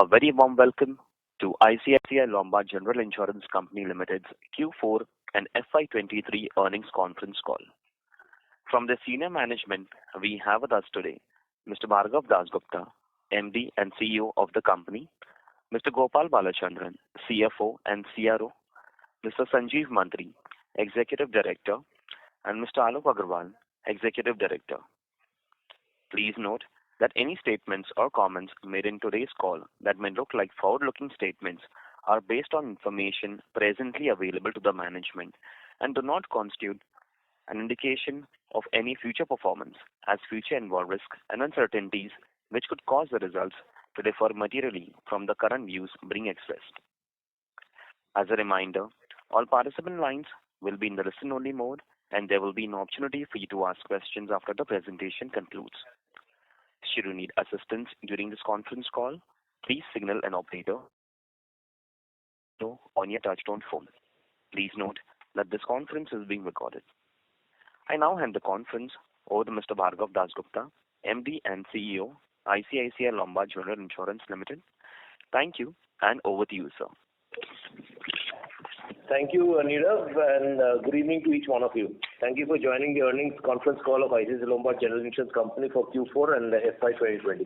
A very warm welcome to ICICI Lombard General Insurance Company Limited's Q4 and FY23 earnings conference call. From the senior management, we have with us today Mr. Bhargav Dasgupta, MD and CEO of the company, Mr. Gopal Balachandran, CFO and CRO, Mr. Sanjeev Mantri, Executive Director, and Mr. Alok Agarwal, Executive Director. Please note that any statements or comments made in today's call that may look like forward-looking statements are based on information presently available to the management and do not constitute an indication of any future performance, as future involve risks and uncertainties which could cause the results to differ materially from the current views being expressed. As a reminder, all participant lines will be in the listen-only mode, and there will be an opportunity for you to ask questions after the presentation concludes. Should you need assistance during this conference call, please signal an operator on your touchtone phone. Please note that this conference is being recorded. I now hand the conference over to Mr. Bhargav Dasgupta, MD and CEO, ICICI Lombard General Insurance Limited. Thank you, and over to you, sir. Thank you, Nirav, and good evening to each one of you. Thank you for joining the earnings conference call of ICICI Lombard General Insurance Company for Q4 and FY2023.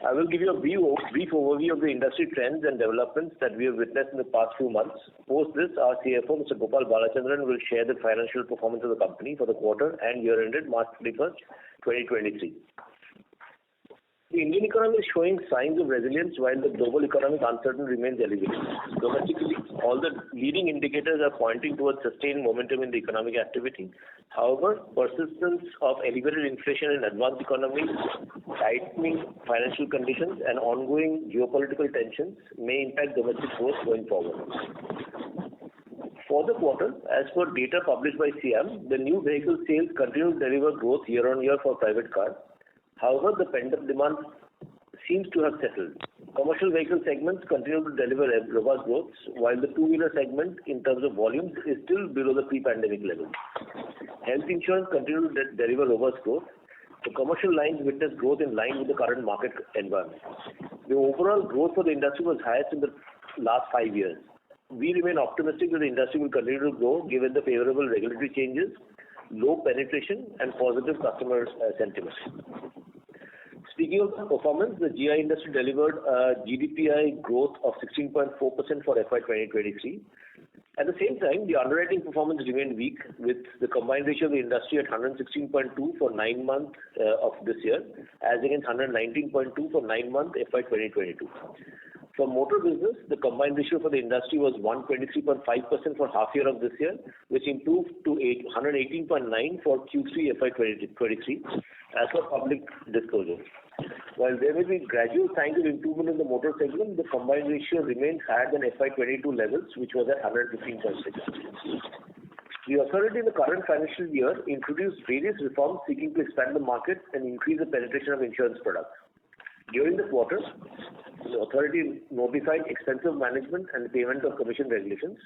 I will give you a brief overview of the industry trends and developments that we have witnessed in the past few months. Post this, our CFO, Mr. Gopal Balachandran, will share the financial performance of the company for the quarter and year ended March 31st, 2023. The Indian economy is showing signs of resilience while the global economic uncertainty remains elevated. Domestically, all the leading indicators are pointing towards sustained momentum in the economic activity. However, persistence of elevated inflation in advanced economies, tightening financial conditions, and ongoing geopolitical tensions may impact domestic growth going forward. For the quarter, as per data published by SIAM, the new vehicle sales continue to deliver growth year-on-year for private cars. However, the pent-up demand seems to have settled. Commercial vehicle segments continue to deliver robust growth, while the two-wheeler segment, in terms of volumes, is still below the pre-pandemic level. Health insurance continues to deliver robust growth. The commercial lines witnessed growth in line with the current market environment. The overall growth for the industry was highest in the last 5 years. We remain optimistic that the industry will continue to grow given the favorable regulatory changes, low penetration, and positive customer sentiment. Speaking of performance, the GI industry delivered a GDPI growth of 16.4% for FY2023. At the same time, the underwriting performance remained weak, with the combined ratio of the industry at 116.2 for 9 months of this year, as against 119.2 for 9 months FY2022. For motor business, the combined ratio for the industry was 123.5% for half year of this year, which improved to 118.9 for Q3 FY2023 as per public disclosure. While there may be gradual signs of improvement in the motor segment, the combined ratio remains higher than FY22 levels, which was at 115.6. The authority in the current financial year introduced various reforms seeking to expand the market and increase the penetration of insurance products. During the quarter, the authority notified expensive management and payment of commission regulations,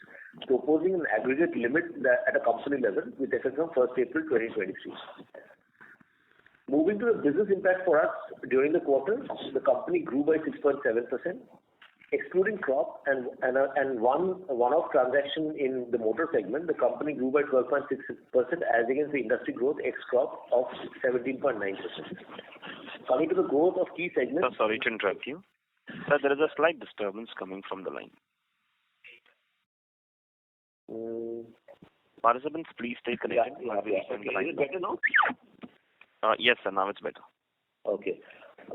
proposing an aggregate limit at a company level with effect from 1st April 2023. Moving to the business impact for us during the quarter, the company grew by 6.7%. Excluding crop and one-off transaction in the motor segment, the company grew by 12.6% as against the industry growth ex-crop of 17.9%. Coming to the growth of key segments... Sorry to interrupt you. Sir, there is a slight disturbance coming from the line. Participants, please stay connected. Okay. Is it better now? Yes, sir. Now it's better. Okay.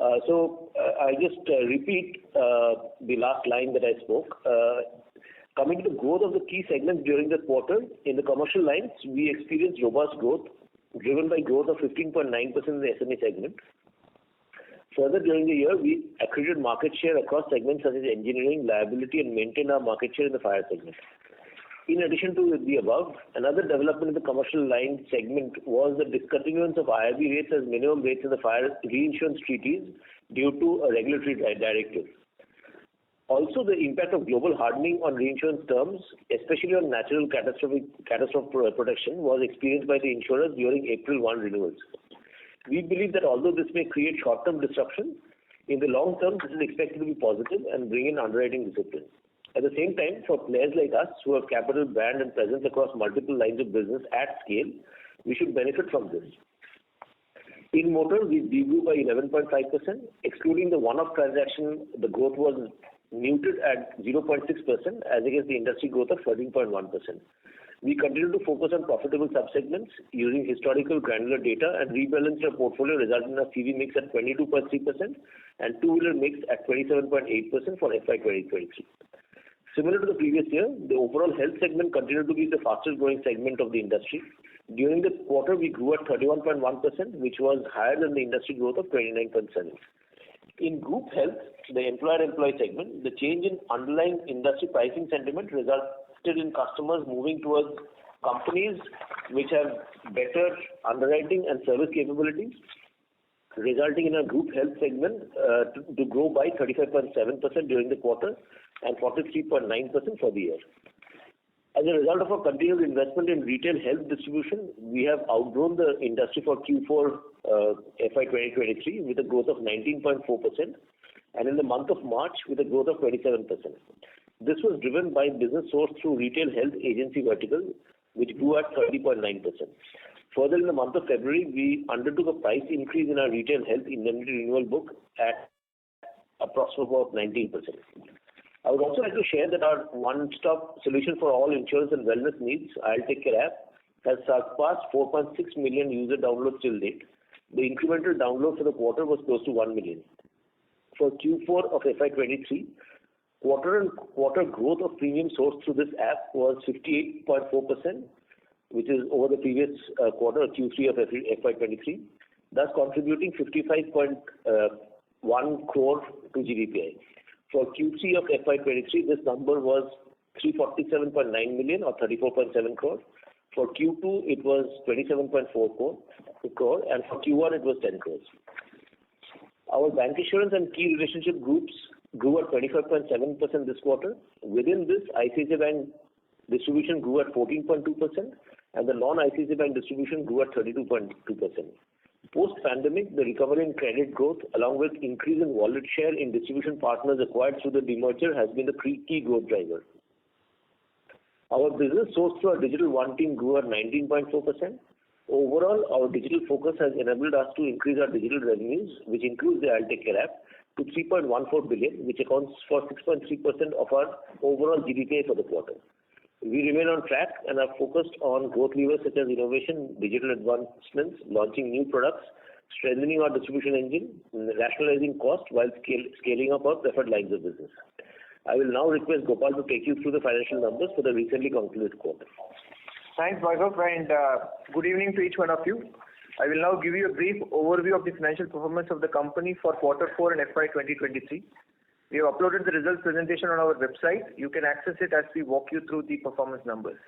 I just repeat the last line that I spoke. Coming to the growth of the key segments during the quarter, in the commercial lines, we experienced robust growth, driven by growth of 15.9% in the SME segment. Further, during the year, we accreted market share across segments such as engineering, liability, and maintained our market share in the fire segment. In addition to the above, another development in the commercial line segment was the discontinuance of IRB rates as minimum rates in the fire reinsurance treaties due to a regulatory directive. Also, the impact of global hardening on reinsurance terms, especially on natural catastrophe protection, was experienced by the insurers during April 1 renewals. We believe that although this may create short-term disruption, In the long term, this is expected to be positive and bring in underwriting discipline. At the same time, for players like us who have capital, brand and presence across multiple lines of business at scale, we should benefit from this. In motor, we grew by 11.5%. Excluding the one-off transaction, the growth was muted at 0.6% as against the industry growth of 13.1%. We continue to focus on profitable subsegments using historical granular data and rebalanced our portfolio, resulting in a CV mix at 22.3% and two-wheeler mix at 27.8% for FY2023. Similar to the previous year, the overall health segment continued to be the fastest growing segment of the industry. During the quarter, we grew at 31.1%, which was higher than the industry growth of 29.7%. In group health, the employer-employee segment, the change in underlying industry pricing sentiment resulted in customers moving towards companies which have better underwriting and service capabilities, resulting in a group health segment to grow by 35.7% during the quarter and 43.9% for the year. As a result of our continued investment in retail health distribution, we have outgrown the industry for Q4 FY2023 with a growth of 19.4%, and in the month of March with a growth of 27%. This was driven by business sourced through retail health agency vertical, which grew at 30.9%. Further, in the month of February, we undertook a price increase in our retail health indemnity renewal book at approximately about 19%. I would also like to share that our one-stop solution for all insurance and wellness needs, I'll Take Care app, has surpassed 4.6 million user downloads till date. The incremental download for the quarter was close to 1 million. For Q4 of FY23, quarter-on-quarter growth of premium sourced through this app was 58.4%, which is over the previous quarter, Q3 of FY23, thus contributing 55.1 crore to GDPI. For Q3 of FY23, this number was 347.9 million or 34.7 crore. For Q2, it was 27.4 crore, and for Q1, it was 10 crores. Our bank insurance and key relationship groups grew at 25.7% this quarter. Within this, ICICI Bank distribution grew at 14.2%, and the non-ICICI Bank distribution grew at 32.2%. Post-pandemic, the recovery in credit growth, along with increase in wallet share in distribution partners acquired through the demerger, has been the key growth driver. Our business sourced through our digital one team grew at 19.4%. Overall, our digital focus has enabled us to increase our digital revenues, which includes the I'll Take Care app, to 3.14 billion, which accounts for 6.3% of our overall GDPI for the quarter. We remain on track and are focused on growth levers such as innovation, digital advancements, launching new products, strengthening our distribution engine, rationalizing cost while scaling up our preferred lines of business. I will now request Gopal to take you through the financial numbers for the recently concluded quarter. Thanks, Bhargav, and good evening to each one of you. I will now give you a brief overview of the financial performance of the company for Q4 and FY 2023. We have uploaded the results presentation on our website. You can access it as we walk you through the performance numbers.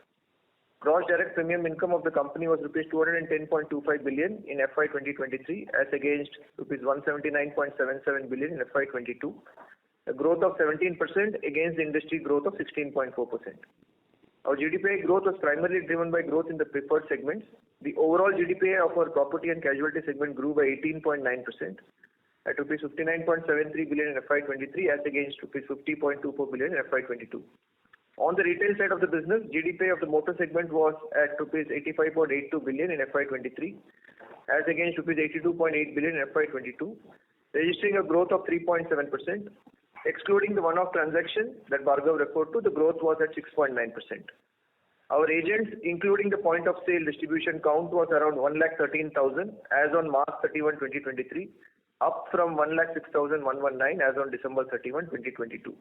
Gross direct premium income of the company was rupees 210.25 billion in FY 2023 as against rupees 179.77 billion in FY 22, a growth of 17% against the industry growth of 16.4%. Our GDPI growth was primarily driven by growth in the preferred segments. The overall GDPI of our property and casualty segment grew by 18.9%. At rupees 59.73 billion in FY23 as against rupees 50.24 billion in FY22. On the retail side of the business, GDPI of the motor segment was at rupees 85.82 billion in FY23 as against rupees 82.8 billion in FY22, registering a growth of 3.7%. Excluding the one-off transaction that Bhargav referred to, the growth was at 6.9%. Our agents, including the point of sale distribution count, was around 1,13,000 as on March 31, 2023. Up from 1,06,119 as on December 31, 2022.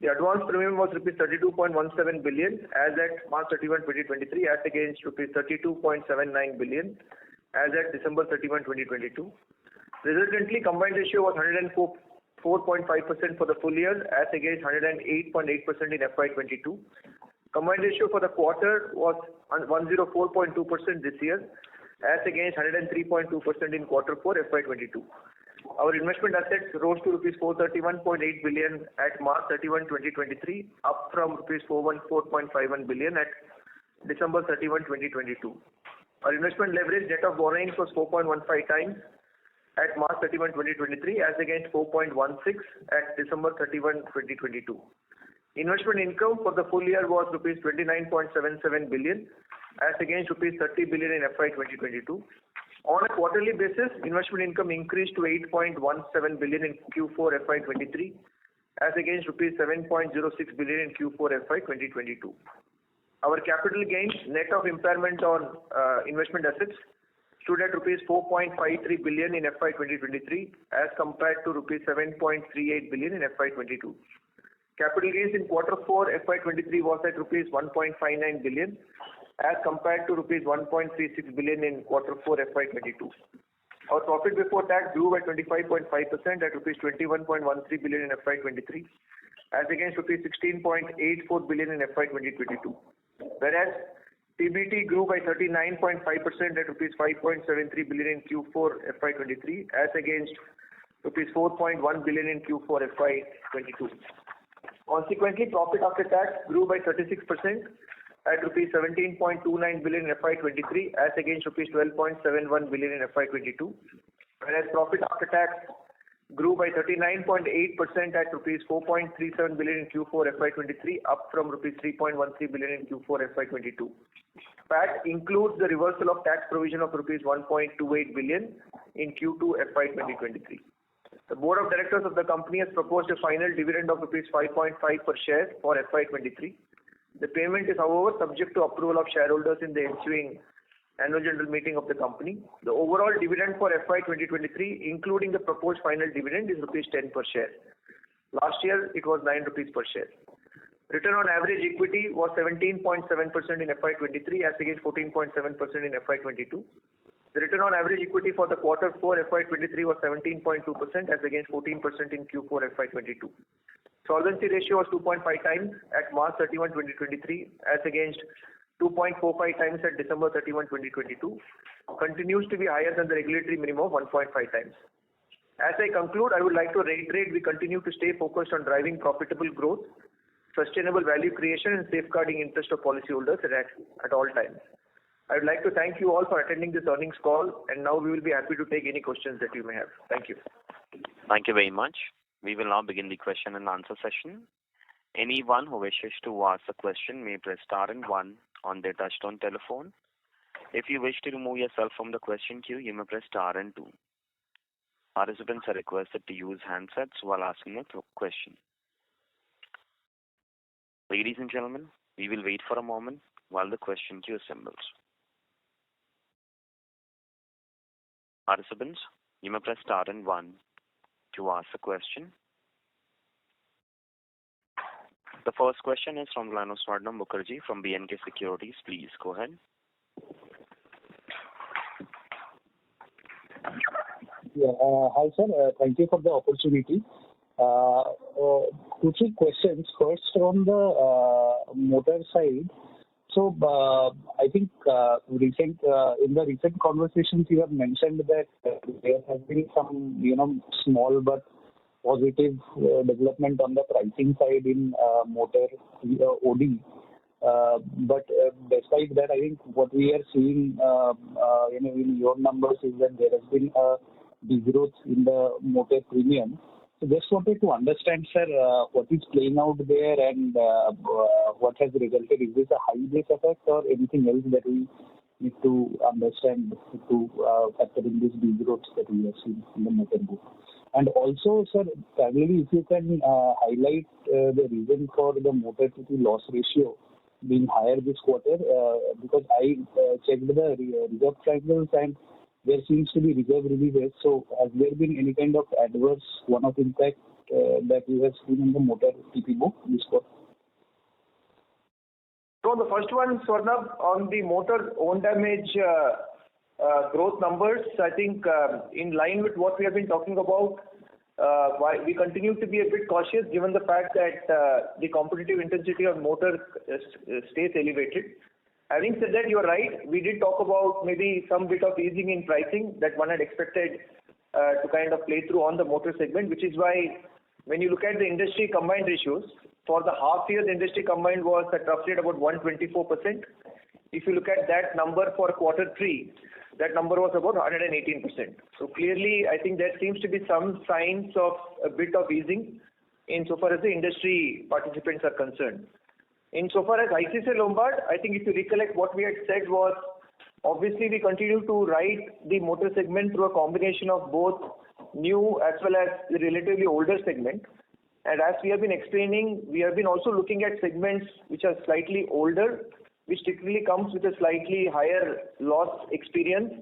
The advance premium was rupees 32.17 billion as at March 31, 2023 as against rupees 32.79 billion as at December 31, 2022. Resultantly, combined ratio was 104.5% for the full year as against 108.8% in FY22. Combined ratio for the quarter was 104.2% this year as against 103.2% in Q4 FY22. Our investment assets rose to rupees 431.8 billion at March 31, 2023, up from rupees 414.51 billion at December 31, 2022. Our investment leverage net of borrowings was 4.15 times at March 31, 2023, as against 4.16 at December 31, 2022. Investment income for the full year was rupees 29.77 billion, as against rupees 30 billion in FY 2022. On a quarterly basis, investment income increased to 8.17 billion in Q4 FY23, as against rupees 7.06 billion in Q4 FY 2022. Our capital gains, net of impairment on investment assets, stood at rupees 4.53 billion in FY 2023, as compared to rupees 7.38 billion in FY 22. Capital gains in Q4 FY23 was at rupees 1.59 billion, as compared to rupees 1.36 billion in Q4 FY22. Our profit before tax grew by 25.5% at rupees 21.13 billion in FY23, as against rupees 16.84 billion in FY 2022. Whereas PBT grew by 39.5% at rupees 5.73 billion in Q4 FY23, as against rupees 4.1 billion in Q4 FY22. Consequently, profit after tax grew by 36% at rupees 17.29 billion in FY23, as against rupees 12.71 billion in FY22. Whereas profit after tax grew by 39.8% at rupees 4.37 billion in Q4 FY23, up from rupees 3.13 billion in Q4 FY22. PAT includes the reversal of tax provision of rupees 1.28 billion in Q2 FY 2023. The Board of Directors of the company has proposed a final dividend of rupees 5.5 per share for FY 23. The payment is, however, subject to approval of shareholders in the ensuing annual general meeting of the company. The overall dividend for FY 2023, including the proposed final dividend, is rupees 10 per share. Last year, it was 9 rupees per share. Return on average equity was 17.7% in FY 23, as against 14.7% in FY 22. The return on average equity for the Q4 FY 23 was 17.2%, as against 14% in Q4 FY 22. Solvency ratio was 2.5 times at March 31, 2023, as against 2.45 times at December 31, 2022. Continues to be higher than the regulatory minimum of 1.5 times. As I conclude, I would like to reiterate we continue to stay focused on driving profitable growth, sustainable value creation, and safeguarding interest of policyholders at all times. I would like to thank you all for attending this earnings call, and now we will be happy to take any questions that you may have. Thank you. Thank you very much. We will now begin the question and answer session. Anyone who wishes to ask a question may press star and one on their touchtone telephone. If you wish to remove yourself from the question queue, you may press star and two. Participants are requested to use handsets while asking a question. Ladies and gentlemen, we will wait for a moment while the question queue assembles. Participants, you may press star and one to ask a question. The first question is from the line of Swarnabha Mukherjee from B&K Securities. Please go ahead. Yeah, hi sir, thank you for the opportunity. 2-3 questions. First, on the motor side. So, I think in the recent conversations you have mentioned that there has been some, small but positive development on the pricing side in motor OD. But despite that, I think what we are seeing, in your numbers is that there has been a degrowth in the motor premium. So just wanted to understand, sir, what is playing out there and what has resulted. Is this a high base effect or anything else that we need to understand to factor in this degrowth that we have seen in the motor book? And also, sir, finally, if you can highlight the reason for the motor TP loss ratio being higher this quarter, because I checked the reserve triangles and there seems to be reserve releases. So has there been any kind of adverse one-off impact that you have seen in the motor TP book this quarter? So the first one, Swarnabha, on the motor own damage growth numbers, I think in line with what we have been talking about, why we continue to be a bit cautious given the fact that the competitive intensity of motor stays elevated. Having said that, you are right. We did talk about maybe some bit of easing in pricing that one had expected to kind of play through on the motor segment, which is why when you look at the industry combined ratios, for the half year, the industry combined was at roughly about 124%. if you look at that number for quarter 3, that number was about 118%. So clearly, I think there seems to be some signs of a bit of easing insofar as the industry participants are concerned. Insofar as ICICI Lombard, I think if you recollect what we had said was, obviously we continue to write the motor segment through a combination of both new as well as the relatively older segment. And as we have been explaining, we have been also looking at segments which are slightly older, which typically comes with a slightly higher loss experience,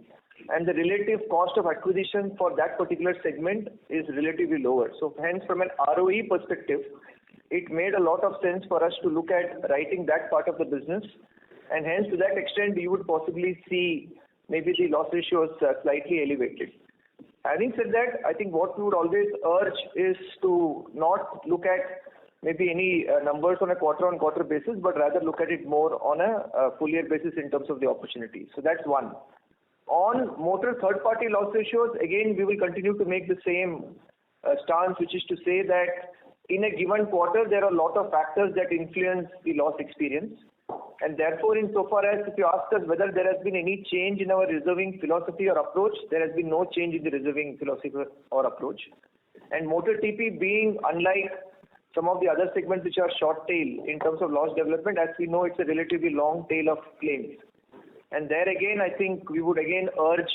and the relative cost of acquisition for that particular segment is relatively lower. So hence, from an ROE perspective, it made a lot of sense for us to look at writing that part of the business, and hence to that extent you would possibly see maybe the loss ratios slightly elevated. Having said that, I think what we would always urge is to not look at maybe any numbers on a quarter-on-quarter basis, but rather look at it more on a full year basis in terms of the opportunity. So that's one. On motor third-party loss ratios, again, we will continue to make the same stance, which is to say that in a given quarter, there are a lot of factors that influence the loss experience. And therefore, insofar as if you ask us whether there has been any change in our reserving philosophy or approach, there has been no change in the reserving philosophy or approach. And motor TP being unlike some of the other segments which are short tail in terms of loss development, as we know, it's a relatively long tail of claims. And there again, I think we would again urge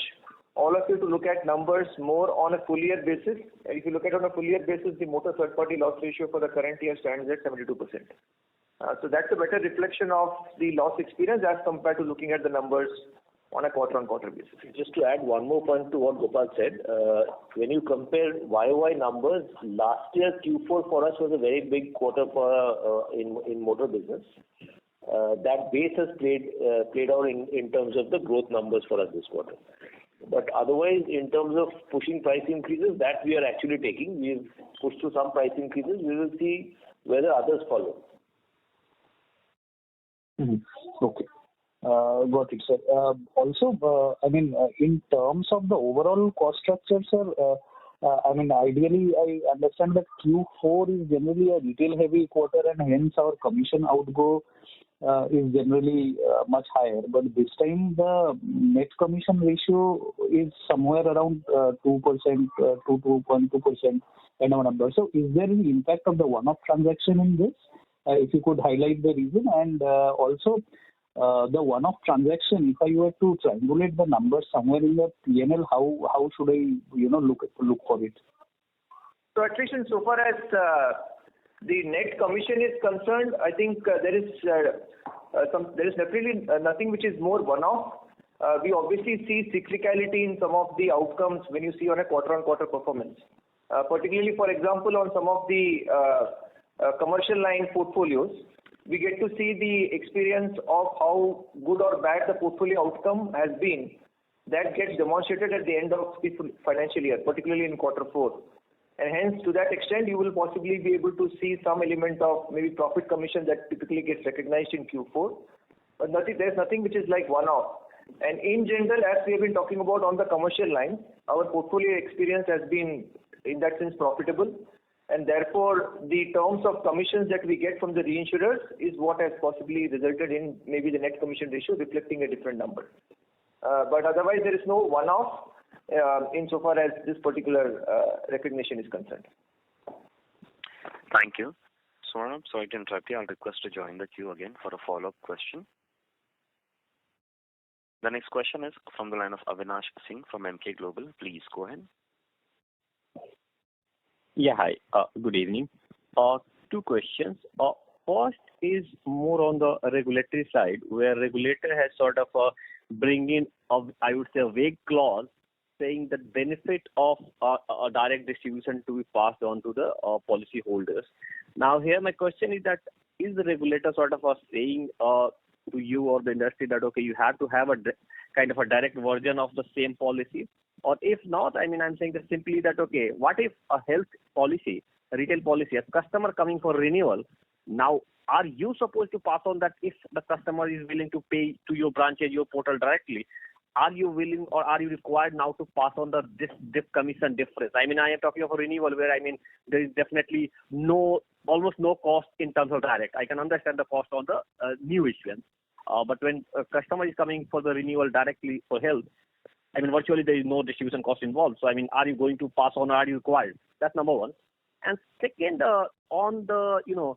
all of you to look at numbers more on a full year basis. And if you look at on a full year basis, the motor third party loss ratio for the current year stands at 72%. So that's a better reflection of the loss experience as compared to looking at the numbers on a quarter-on-quarter basis. Just to add one more point to what Gopal said, when you compare YOY numbers, last year Q4 for us was a very big quarter for in motor business. That base has played out in terms of the growth numbers for us this quarter. But otherwise, in terms of pushing price increases, that we are actually taking. We've pushed through some price increases. We will see whether others follow. Okay. Got it, sir. Also, in terms of the overall cost structure, sir, ideally, I understand that Q4 is generally a retail-heavy quarter, and hence our commission outgo is generally much higher. But this time, the net commission ratio is somewhere around 2% to 2.2% kind of a number. So, is there any impact of the one-off transaction in this? If you could highlight the reason, and also the one-off transaction, if I were to triangulate the numbers somewhere in the P&L, how should I look for it? So at least insofar as the net commission is concerned, I think there is definitely nothing which is more one-off. We obviously see cyclicality in some of the outcomes when you see on a quarter-on-quarter performance. Particularly, for example, on some of the commercial line portfolios, we get to see the experience of how good or bad the portfolio outcome has been. That gets demonstrated at the end of the financial year, particularly in quarter 4. And hence, to that extent, you will possibly be able to see some element of maybe profit commission that typically gets recognized in Q4. But there's nothing which is like one-off. And in general, as we have been talking about on the commercial line, our portfolio experience has been, in that sense, profitable. And therefore, the terms of commissions that we get from the reinsurers is what has possibly resulted in maybe the net commission ratio reflecting a different number. But otherwise, there is no one-off insofar as this particular recognition is concerned. Thank you. Swarnab, sorry to interrupt you. I'll request to join the queue again for a follow-up question. The next question is from the line of Avinash Singh from Emkay Global. Please go ahead. Yeah, hi. Good evening. 2 questions. First is more on the regulatory side, where regulator has sort of bring in, I would say, a vague clause saying that benefit of a direct distribution to be passed on to the policy holders. Now, here my question is that is the regulator sort of saying to you or the industry that, okay, you have to have a kind of a direct version of the same policy? Or if not, I'm saying that simply that, okay, what if a health policy, a retail policy, a customer coming for renewal, now are you supposed to pass on that if the customer is willing to pay to your branch and your portal directly? Are you willing or are you required now to pass on this commission difference? I am talking of a renewal where, there is definitely almost no cost in terms of direct. I can understand the cost on the new issuance. But when a customer is coming for the renewal directly for health, I mean, virtually there is no distribution cost involved. So, I mean, are you going to pass on or are you required? That's number one. And second, on the,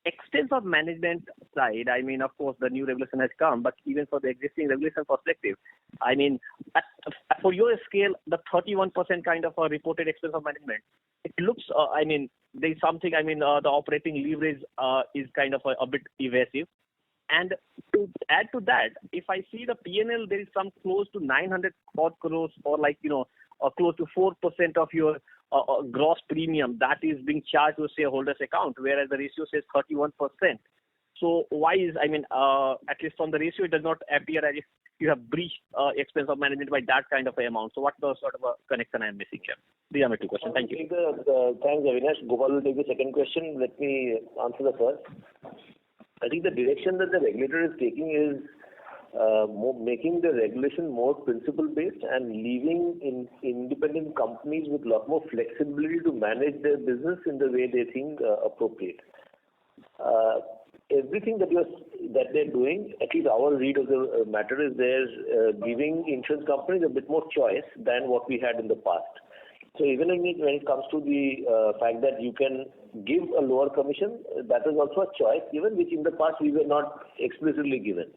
expense of management side, I mean, of course, the new regulation has come, but even for the existing regulation perspective, I mean, for your scale, the 31% kind of a reported expense of management, it looks, I mean, there is something, I mean, the operating leverage is kind of a bit evasive. And to add to that, if I see the P&L, there is some close to 900 odd crores or like, close to 4% of your gross premium that is being charged to a shareholder's account, whereas the ratio says 31%. So why is, I mean, at least from the ratio, it does not appear as if you have breached expense of management by that kind of amount. So what's the sort of a connection I am missing here? These are my two questions. Thank you. Thanks, Avinash. Gopal will take the second question. Let me answer the first. I think the direction that the regulator is taking is making the regulation more principle-based and leaving independent companies with a lot more flexibility to manage their business in the way they think appropriate. Everything that they're doing, at least our read of the matter, is they're giving insurance companies a bit more choice than what we had in the past. So even when it comes to the fact that you can give a lower commission, that is also a choice given, which in the past we were not explicitly given.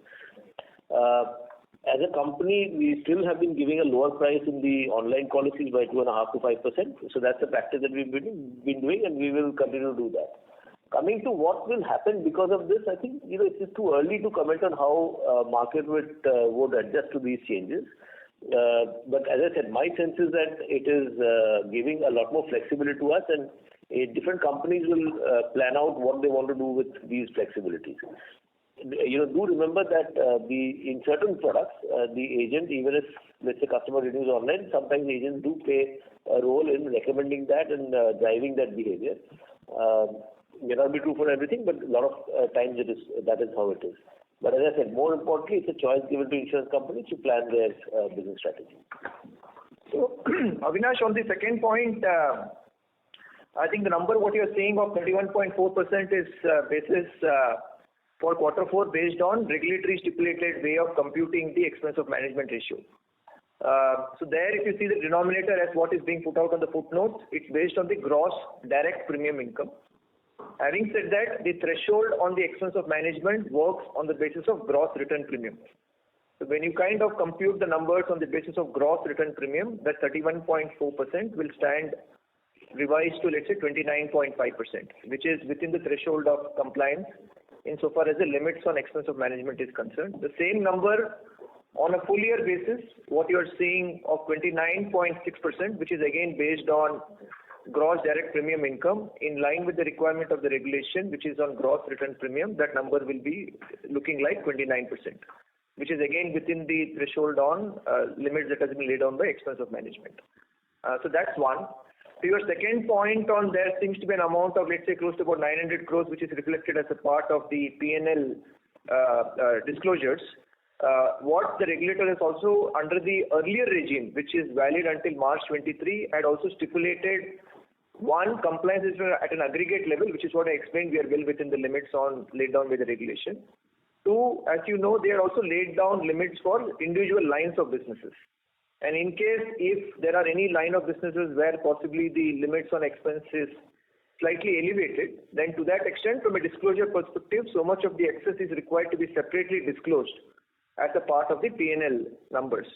As a company, we still have been giving a lower price in the online policies by 2.5% to 5%. So that's a practice that we've been doing, and we will continue to do that. Coming to what will happen because of this, I think it's just too early to comment on how market would adjust to these changes. But as I said, my sense is that it is giving a lot more flexibility to us, and different companies will plan out what they want to do with these flexibilities. Do remember that in certain products, the agent, even if let's say customer renews online, sometimes agents do play a role in recommending that and driving that behavior. May not be true for everything, but a lot of times that is how it is. But as I said, more importantly, it's a choice given to insurance companies to plan their business strategy. So, Avinash, on the second point, I think the number what you're saying of 31.4% is basis for Q4 based on regulatory stipulated way of computing the expense of management ratio. So there, if you see the denominator as what is being put out on the footnotes, it's based on the gross direct premium income. Having said that, the threshold on the expense of management works on the basis of gross written premium. So when you kind of compute the numbers on the basis of gross written premium, that 31.4% will stand revised to, let's say, 29.5%, which is within the threshold of compliance insofar as the limits on expense of management is concerned. The same number on a full year basis, what you are seeing of 29.6%, which is again based on gross direct premium income, in line with the requirement of the regulation, which is on gross written premium, that number will be looking like 29%, which is again within the threshold on limits that has been laid down by expense of management. So that's one. To your second point on there seems to be an amount of, let's say, close to about 900 crores, which is reflected as a part of the P&L disclosures. What the regulator has also, under the earlier regime, which is valid until March 23, had also stipulated one, compliance is at an aggregate level, which is what I explained, we are well within the limits laid down by the regulation. Two, as you know, they are also laid down limits for individual lines of businesses. And in case if there are any line of businesses where possibly the limits on expense is slightly elevated, then to that extent, from a disclosure perspective, so much of the excess is required to be separately disclosed as a part of the P&L numbers.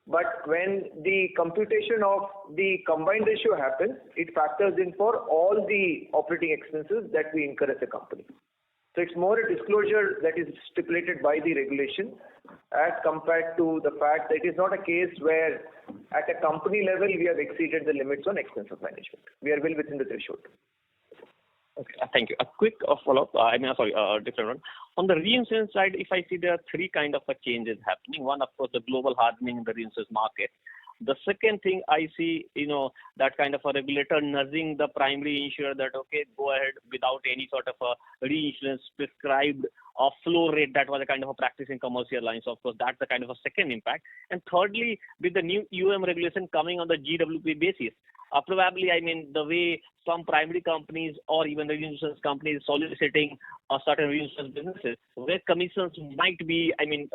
But when the computation of the combined ratio happens, it factors in for all the operating expenses that we incur as a company. So it's more a disclosure that is stipulated by the regulation as compared to the fact that it is not a case where at a company level we have exceeded the limits on expense of management. We are well within the threshold. Okay, thank you. A quick follow-up, different one. On the reinsurance side, if I see there are three kind of changes happening. One, of course, the global hardening in the reinsurance market. The second thing I see, that kind of a regulator nudging the primary insurer that, okay, go ahead without any sort of a reinsurance prescribed flow rate that was a kind of a practice in commercial lines. Of course, that's the kind of a second impact. And thirdly, with the new EOM regulation coming on the GWP basis, probably, I mean, the way some primary companies or even the insurance companies soliciting certain insurance businesses, where commissions might be, I mean,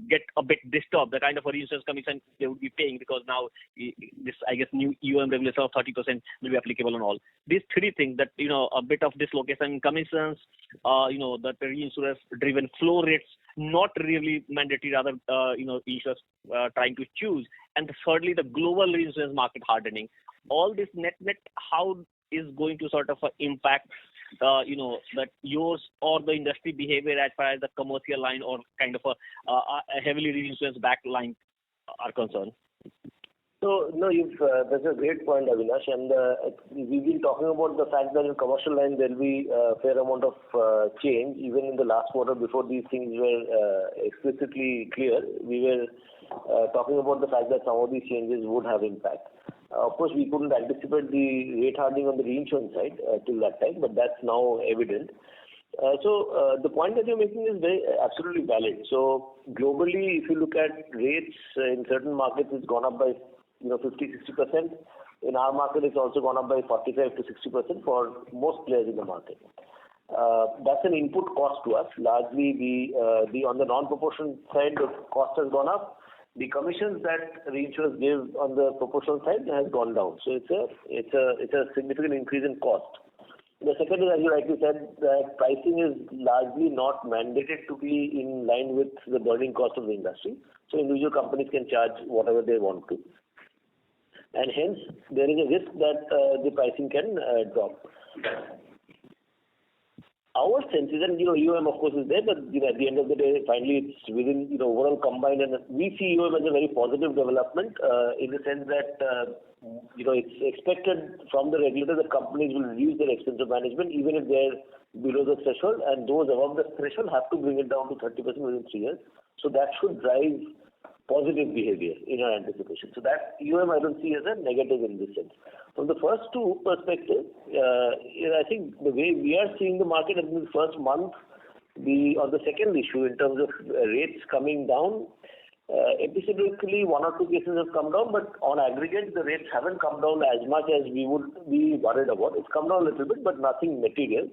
get a bit disturbed, the kind of a insurance commission they would be paying, because now this, I guess, new EOM regulation of 30% will be applicable on all. These three things, that, a bit of dislocation in commissions, that the reinsurance-driven flow rates, not really mandatory, rather, insurers trying to choose. And thirdly, the global reinsurance market hardening. All this net, how is going to sort of impact, that yours or the industry behavior as far as the commercial line or kind of a heavily reinsurance backed line are concerned? So, no, that's a great point, Avinash. And we've been talking about the fact that in commercial line there will be a fair amount of change. Even in the last quarter, before these things were explicitly clear, we were talking about the fact that some of these changes would have impact. Of course, we couldn't anticipate the rate hardening on the reinsurance side till that time, but that's now evident. So the point that you're making is absolutely valid. So globally, if you look at rates in certain markets, it's gone up by 50-60%. In our market, it's also gone up by 45 to 60% for most players in the market. That's an input cost to us. Largely, the on the non-proportion side, the cost has gone up. The commissions that reinsurers give on the proportional side has gone down. So it's a significant increase in cost. The second is, as you rightly said, that pricing is largely not mandated to be in line with the burning cost of the industry. So individual companies can charge whatever they want to. And hence, there is a risk that the pricing can drop. Our sense is, and EOM of course is there, but at the end of the day, finally it's within overall combined, and we see EOM as a very positive development in the sense that it's expected from the regulator that companies will reduce their expense of management even if they're below the threshold, and those above the threshold have to bring it down to 30% within 3 years. So that should drive positive behavior in our anticipation. So that EOM I don't see as a negative in this sense. From the first two perspectives, I think the way we are seeing the market in the first month, on the second issue in terms of rates coming down, episodically one or two cases have come down, but on aggregate the rates haven't come down as much as we would be worried about. It's come down a little bit, but nothing material.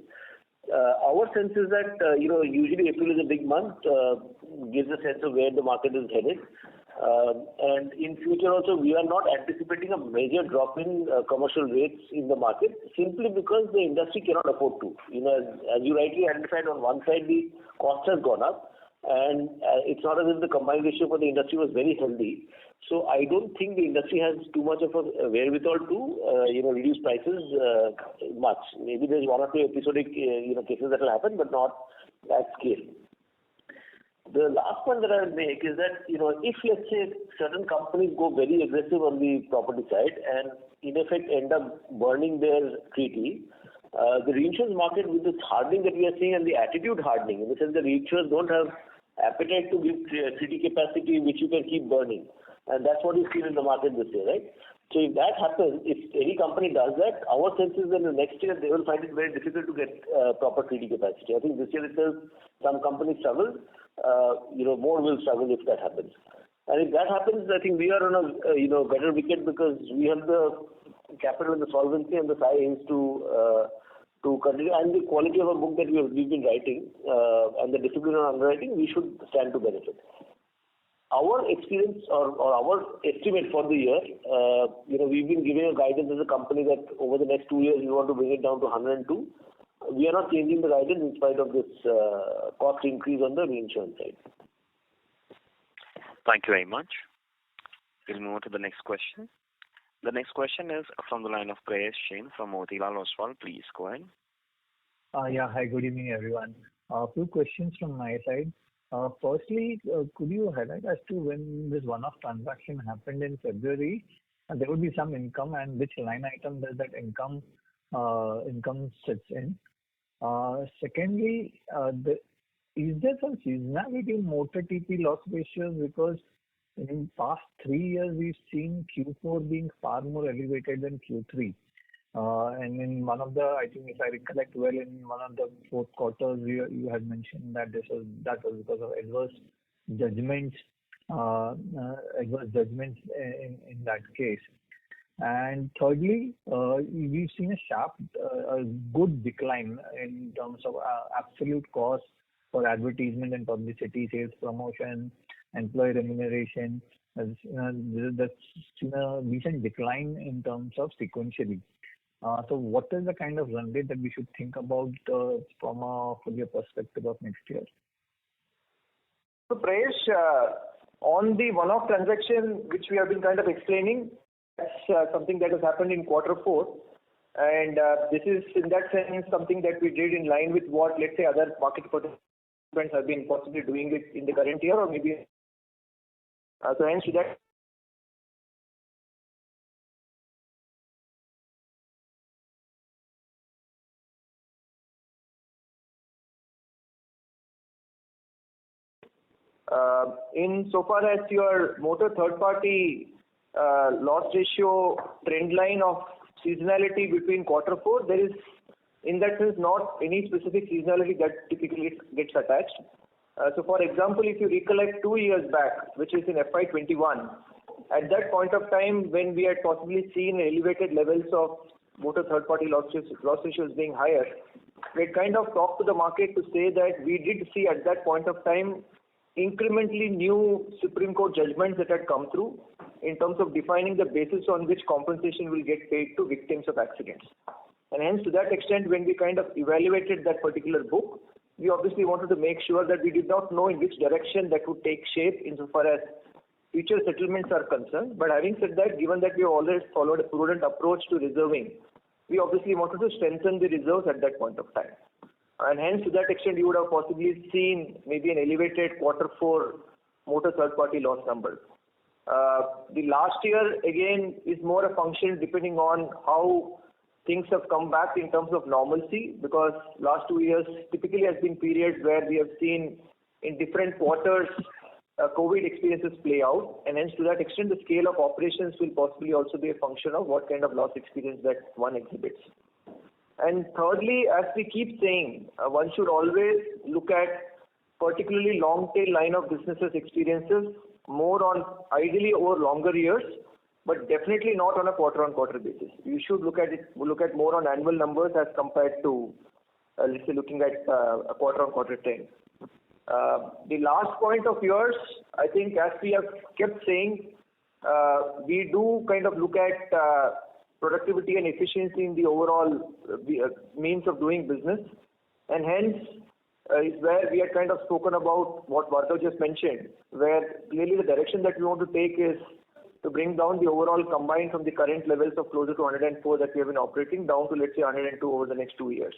Our sense is that usually April is a big month, gives a sense of where the market is headed, and in future also we are not anticipating a major drop in commercial rates in the market, simply because the industry cannot afford to. As you rightly identified, on one side the cost has gone up, and it's not as if the combined ratio for the industry was very healthy. So I don't think the industry has too much of a wherewithal to reduce prices much. Maybe there's one or two episodic cases that will happen, but not at scale. The last point that I will make is that if let's say certain companies go very aggressive on the property side and in effect end up burning their treaty, the reinsurance market with this hardening that we are seeing and the attitude hardening, in the sense the reinsurers don't have appetite to give treaty capacity which you can keep burning. And that's what we've seen in the market this year, right? So if that happens, if any company does that, our sense is that in the next year they will find it very difficult to get proper treaty capacity. I think this year itself some companies struggle, more will struggle if that happens. And if that happens, I think we are on a better wicket, because we have the capital and the solvency and the size to continue, and the quality of a book that we've been writing and the discipline on underwriting, we should stand to benefit. Our experience or our estimate for the year, we've been giving a guidance as a company that over the next 2 years we want to bring it down to 102. We are not changing the guidance in spite of this cost increase on the reinsurance side. Thank you very much. We'll move on to the next question. The next question is from the line of Prayesh Jain from Motilal Oswal. Please go ahead. Hi, good evening, everyone. A few questions from my side. Firstly, could you highlight as to when this one-off transaction happened in February, and there would be some income, and which line item does that income sits in? Secondly, is there some seasonality in motor TP loss ratios? Because in past 3 years we've seen Q4 being far more elevated than Q3. And in one of the, I think if I recollect well, in one of the fourth quarters, you had mentioned that that was because of judgments, adverse judgments in that case. And thirdly, we've seen a sharp, good decline in terms of absolute cost for advertisement and publicity, sales promotion, employee remuneration. That's seen a recent decline in terms of sequentially. So what is the kind of run rate that we should think about from a full year perspective of next year? So Prayesh, on the one-off transaction which we have been kind of explaining, that's something that has happened in quarter 4. And this is in that sense something that we did in line with what, let's say, other market participants have been possibly doing it in the current year or maybe. So hence to that. In so far as your motor third party loss ratio trend line of seasonality between quarter 4, there is in that sense not any specific seasonality that typically gets attached. So for example, if you recollect 2 years back, which is in FY21, at that point of time when we had possibly seen elevated levels of motor third party loss ratios being higher, we had kind of talked to the market to say that we did see at that point of time incrementally new Supreme Court judgments that had come through in terms of defining the basis on which compensation will get paid to victims of accidents. And hence to that extent, when we kind of evaluated that particular book, we obviously wanted to make sure that we did not know in which direction that would take shape insofar as future settlements are concerned. But having said that, given that we have always followed a prudent approach to reserving, we obviously wanted to strengthen the reserves at that point of time. And hence to that extent, you would have possibly seen maybe an elevated quarter 4 motor third party loss number. The last year again is more a function depending on how things have come back in terms of normalcy, because last 2 years typically has been periods where we have seen in different quarters COVID experiences play out, and hence to that extent the scale of operations will possibly also be a function of what kind of loss experience that one exhibits. And thirdly, as we keep saying, one should always look at particularly long tail line of businesses experiences more on ideally over longer years, but definitely not on a quarter-on-quarter basis. You should look at more on annual numbers as compared to let's say looking at a quarter-on-quarter trend. The last point of yours, I think as we have kept saying, we do kind of look at productivity and efficiency in the overall means of doing business, and hence is where we had kind of spoken about what Bhargav just mentioned, where clearly the direction that we want to take is to bring down the overall combined from the current levels of closer to 104 that we have been operating down to, let's say, 102 over the next 2 years.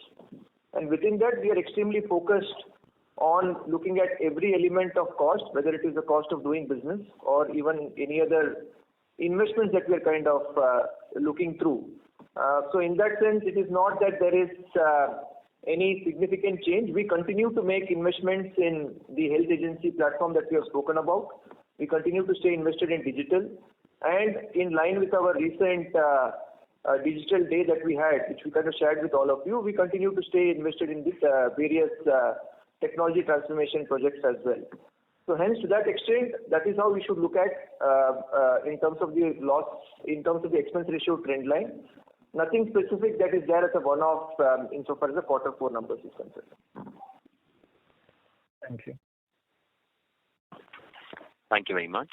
And within that, we are extremely focused on looking at every element of cost, whether it is the cost of doing business or even any other investments that we are kind of looking through. So in that sense, it is not that there is any significant change. We continue to make investments in the health agency platform that we have spoken about. We continue to stay invested in digital, and in line with our recent digital day that we had, which we kind of shared with all of you, we continue to stay invested in these various technology transformation projects as well. So hence to that extent, that is how we should look at in terms of the loss, in terms of the expense ratio trend line. Nothing specific that is there as a one-off insofar as the quarter 4 numbers is concerned. Thank you. Thank you very much.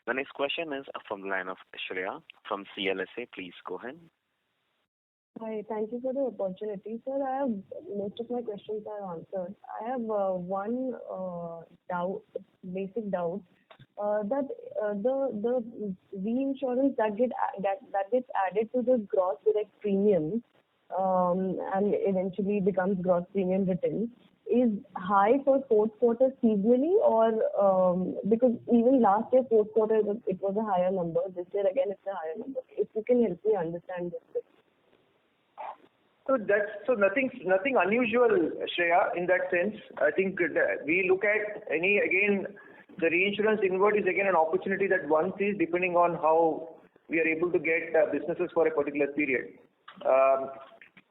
The next question is from the line of Shreya from CLSA. Please go ahead. Hi, thank you for the opportunity. Sir, I have most of my questions are answered. I have one basic doubt that the reinsurance that gets added to the gross direct premium and eventually becomes gross premium written is high for fourth quarter seasonally, or because even last year fourth quarter it was a higher number. This year again it's a higher number. If you can help me understand this. So nothing unusual, Shreya, in that sense. I think we look at the reinsurance inward is again an opportunity that one sees depending on how we are able to get businesses for a particular period.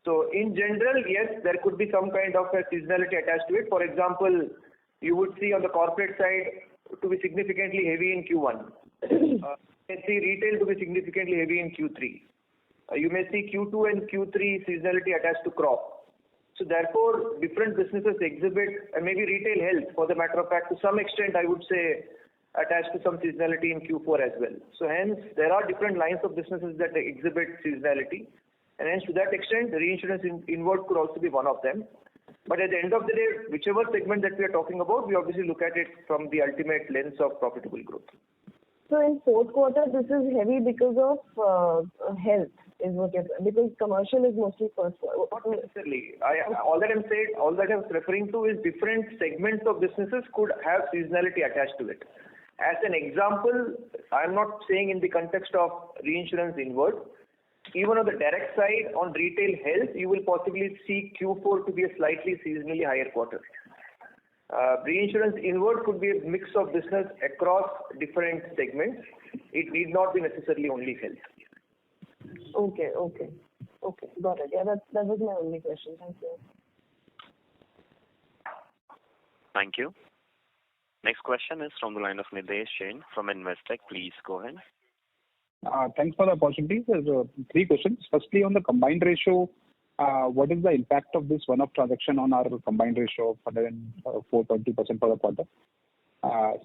So in general, yes, there could be some kind of a seasonality attached to it. For example, you would see on the corporate side to be significantly heavy in Q1. You may see retail to be significantly heavy in Q3. You may see Q2 and Q3 seasonality attached to crop. So therefore, different businesses exhibit, and maybe retail health, for the matter of fact, to some extent, I would say, attached to some seasonality in Q4 as well. So hence, there are different lines of businesses that exhibit seasonality. And hence, to that extent, the reinsurance inward could also be one of them. But at the end of the day, whichever segment that we are talking about, we obviously look at it from the ultimate lens of profitable growth. So in fourth quarter, this is heavy because of health, is what you're saying, because commercial is mostly first quarter. Not necessarily. All that I was referring to is different segments of businesses could have seasonality attached to it. As an example, I'm not saying in the context of reinsurance inward. Even on the direct side, on retail health, you will possibly see Q4 to be a slightly seasonally higher quarter. Reinsurance inward could be a mix of business across different segments. It need not be necessarily only health. Okay. Got it. Yeah, that was my only question. Thank you. Thank you. Next question is from the line of Nidesh Jain from Investec. Please go ahead. Thanks for the opportunity. There's 3 questions. Firstly, on the combined ratio, what is the impact of this one-off transaction on our combined ratio of 104.2% for the quarter?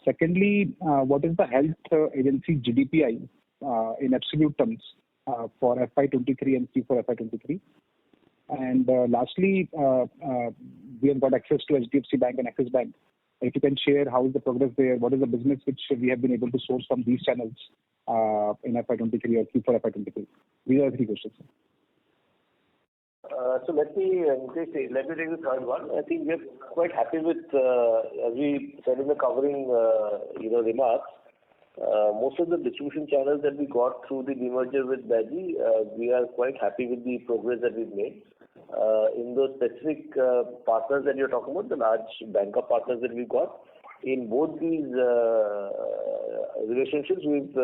Secondly, what is the health agency GDPI in absolute terms for FY23 and Q4 FY23? And lastly, we have got access to HDFC Bank and Axis Bank. If you can share how is the progress there, what is the business which we have been able to source from these channels in FY23 or Q4 FY23? These are 3 questions. So let me take the third one. I think we're quite happy with, as we said in the covering, remarks, most of the distribution channels that we got through the demerger with BAGI, we are quite happy with the progress that we've made. In those specific partners that you're talking about, the large banker partners that we got, in both these relationships, we've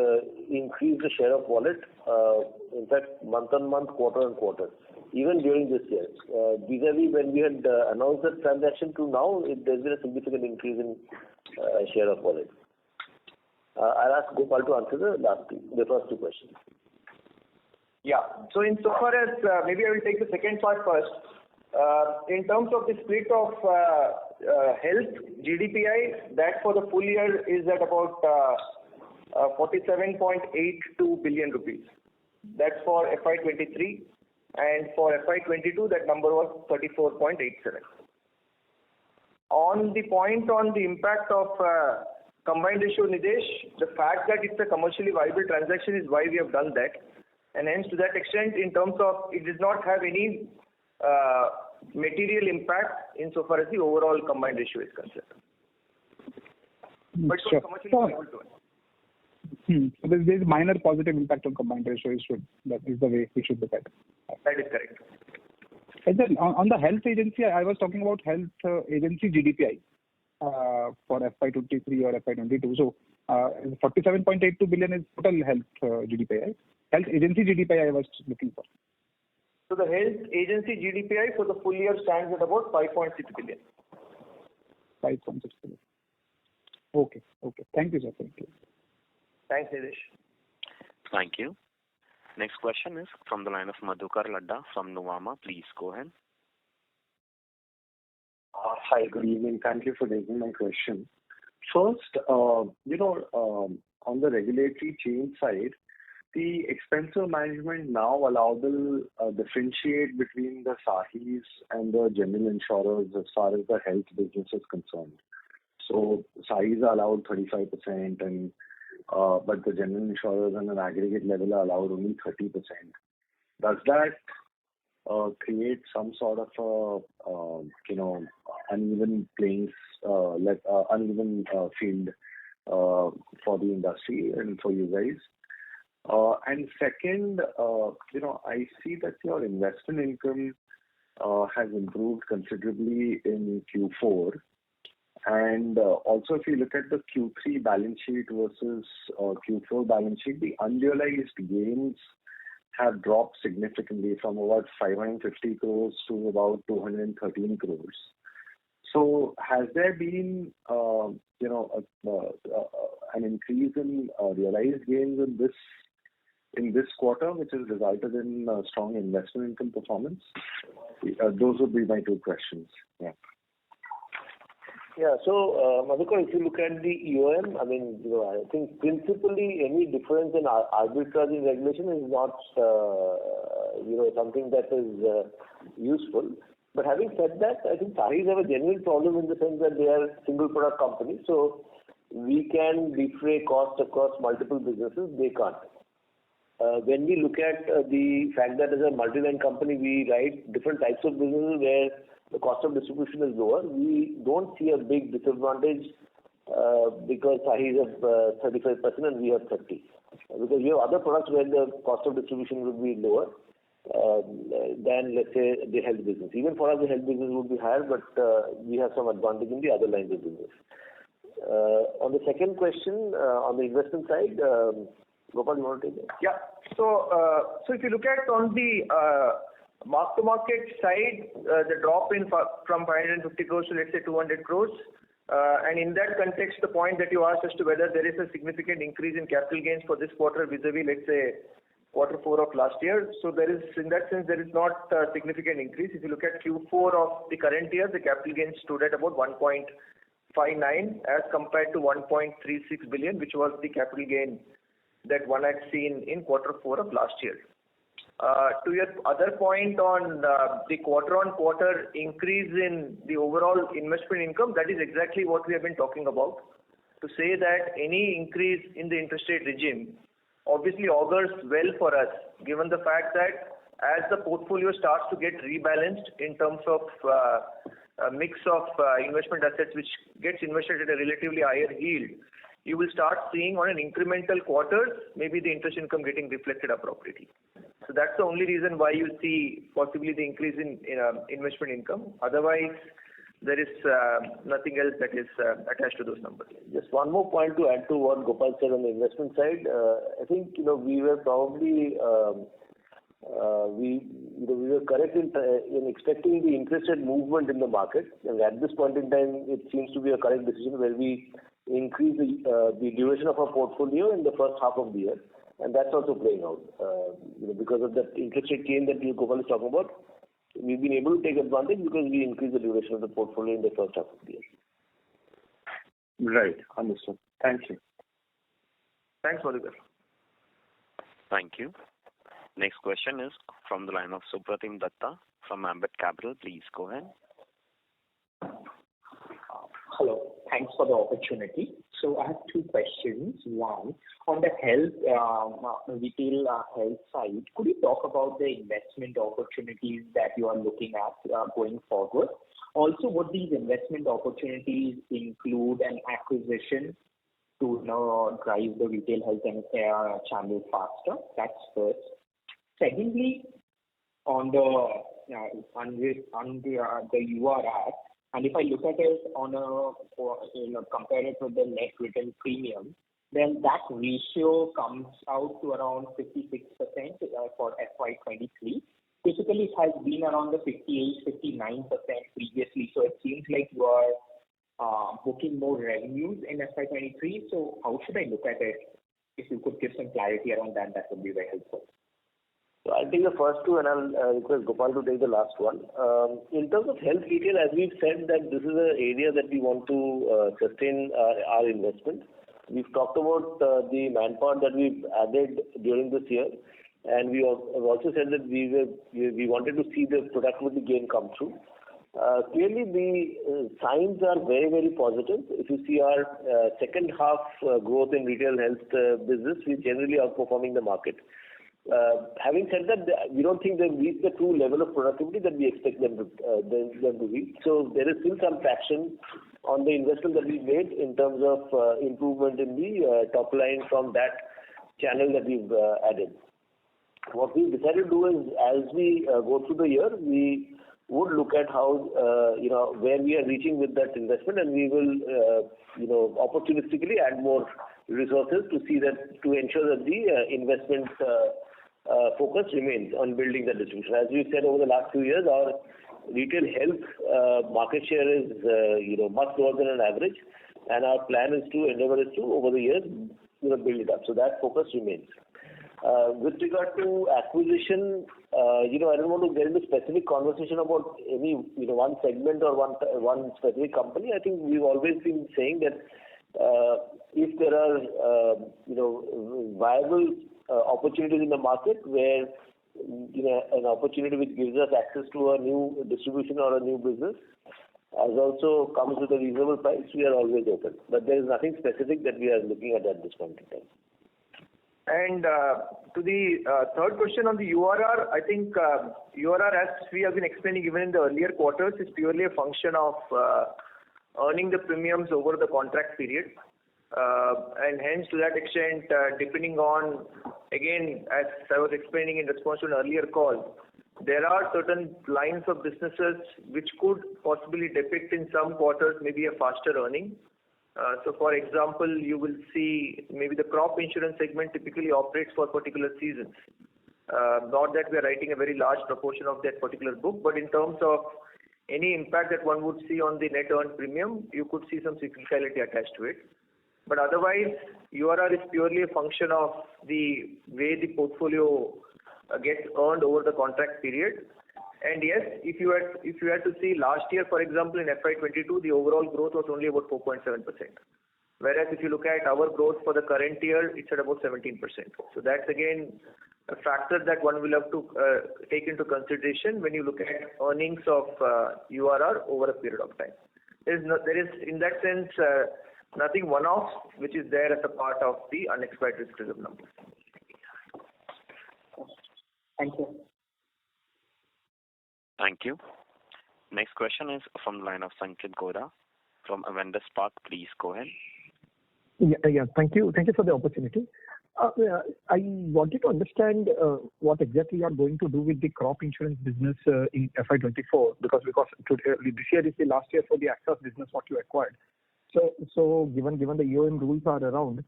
increased the share of wallet, in fact, month on month, quarter on quarter, even during this year. Vis-a-vis when we had announced the transaction to now, there's been a significant increase in share of wallet. I'll ask Gopal to answer the first 2 questions. Yeah. So insofar as, maybe I will take the second part first. In terms of the split of health GDPI, that for the full year is at about 47.82 billion rupees. That's for FY23. And for FY22, that number was 34.87. On the point on the impact of combined ratio, Nidesh, the fact that it's a commercially viable transaction is why we have done that. And hence, to that extent, in terms of it does not have any material impact insofar as the overall combined ratio is concerned. But Sure. commercially viable to us. So there's minor positive impact on combined ratio. That is the way we should look at it. That is correct. And then on the health agency, I was talking about health agency GDPI for FY23 or FY22. So 47.82 billion is total health GDPI, right? Health agency GDPI I was looking for. So the health agency GDPI for the full year stands at about 5.6 billion. 5.6 billion. Okay. Thank you, sir. Thank you. Thanks, Nidesh. Thank you. Next question is from the line of Madhukar Ladda from Nuvama. Please go ahead. Hi, good evening. Thank you for taking my question. First, on the regulatory change side, the expense management now allowable differentiate between the SAHIs and the general insurers as far as the health business is concerned. So SAHIs are allowed 35%, and but the general insurers on an aggregate level are allowed only 30%. Does that create some sort of uneven uneven field for the industry and for you guys? And second, I see that your investment income has improved considerably in Q4. And also, if you look at the Q3 balance sheet versus Q4 balance sheet, the unrealized gains have dropped significantly from about 550 crores to about 213 crores. So has there been, an increase in realized gains in this quarter, which has resulted in strong investment income performance? Those would be my two questions. Yeah. Yeah. So, Madhukar, if you look at the EOM, I think principally any difference in arbitrage in regulation is not, something that is useful. But having said that, I think SAHIs have a genuine problem in the sense that they are single product companies. So we can defray costs across multiple businesses. They can't. When we look at the fact that as a multi-line company, we write different types of businesses where the cost of distribution is lower, we don't see a big disadvantage because SAHIs have 35% and we have 30%. Because we have other products where the cost of distribution would be lower than, let's say, the health business. Even for us, the health business would be higher, but we have some advantage in the other lines of business. On the second question, on the investment side, Gopal, you want to take it? Yeah. So if you look at on the mark-to-market side, the drop from 550 crores to, let's say, 200 crores. And in that context, the point that you asked as to whether there is a significant increase in capital gains for this quarter vis-a-vis, let's say, Q4 of last year. So there is, in that sense, there is not a significant increase. If you look at Q4 of the current year, the capital gains stood at about 1.59 as compared to 1.36 billion, which was the capital gain that one had seen in Q4 of last year. To your other point on the quarter-on-quarter increase in the overall investment income, that is exactly what we have been talking about. To say that any increase in the interest rate regime obviously augurs well for us, given the fact that as the portfolio starts to get rebalanced in terms of a mix of investment assets which gets invested at a relatively higher yield, you will start seeing on an incremental quarters, maybe the interest income getting reflected appropriately. So that's the only reason why you see possibly the increase in investment income. Otherwise, there is nothing else that is attached to those numbers. Just one more point to add to what Gopal said on the investment side. I think we were probably we were correct in expecting the interest rate movement in the market, and at this point in time, it seems to be a correct decision where we increase the duration of our portfolio in the first half of the year, and that's also playing out. Because of that interest rate change that Gopal is talking about, we've been able to take advantage because we increased the duration of the portfolio in the first half of the year. Right. Understood. Thank you. Thanks, Madhukar. Thank you. Next question is from the line of Supratim Datta from Ambit Capital. Please go ahead. Hello. Thanks for the opportunity. So I have two questions. One, on the retail health side, could you talk about the investment opportunities that you are looking at going forward? Also, would these investment opportunities include an acquisition to drive the retail health and care channel faster? That's first. Secondly, on the UR Act, and if I look at it on compare it with the net written premium, then that ratio comes out to around 56% for FY23. Typically, it has been around the 58-59% previously. So it seems like you are booking more revenues in FY23. So how should I look at it? If you could give some clarity around that, that would be very helpful. So I'll take the first two and I'll request Gopal to take the last one. In terms of health retail, as we've said that this is an area that we want to sustain our investment. We've talked about the manpower that we've added during this year, and we have also said that we wanted to see the productivity gain come through. Clearly, the signs are very, very positive. If you see our second half growth in retail health business, we're generally outperforming the market. Having said that, we don't think they've reached the true level of productivity that we expect them to reach. So there is still some traction on the investment that we made in terms of improvement in the top line from that channel that we've added. What we've decided to do is, as we go through the year, we would look at how, where we are reaching with that investment, and we will, opportunistically add more resources to ensure that the investment focus remains on building the distribution. As we said, over the last 2 years, our retail health market share is, much lower than an average, and our plan is to over the years, build it up. So that focus remains. With regard to acquisition, I don't want to get into specific conversation about any, one segment or one specific company. I think we've always been saying that if there are, viable opportunities in the market where, an opportunity which gives us access to a new distribution or a new business, as also comes with a reasonable price, we are always open. But there is nothing specific that we are looking at this point in time. And to the third question on the URR, I think URR, as we have been explaining even in the earlier quarters, is purely a function of earning the premiums over the contract period. And hence, to that extent, depending on, again, as I was explaining in response to an earlier call, there are certain lines of businesses which could possibly depict in some quarters maybe a faster earning. So, for example, you will see maybe the crop insurance segment typically operates for particular seasons. Not that we are writing a very large proportion of that particular book, but in terms of any impact that one would see on the net earned premium, you could see some cyclicality attached to it. But otherwise, URR is purely a function of the way the portfolio gets earned over the contract period. And yes, if you had to see last year, for example, in FY22, the overall growth was only about 4.7%. Whereas if you look at our growth for the current year, it's at about 17%. So that's again a factor that one will have to take into consideration when you look at earnings of URR over a period of time. There is in that sense, nothing one-off which is there as a part of the unexpired risk reserve number. Thank you. Thank you. Next question is from the line of Sanketh Godha from Avendus Spark. Please go ahead. Yeah. Thank you. Thank you for the opportunity. I wanted to understand what exactly you are going to do with the crop insurance business in FY24 because this year is the last year for the Access business what you acquired. So given the EOM rules are around,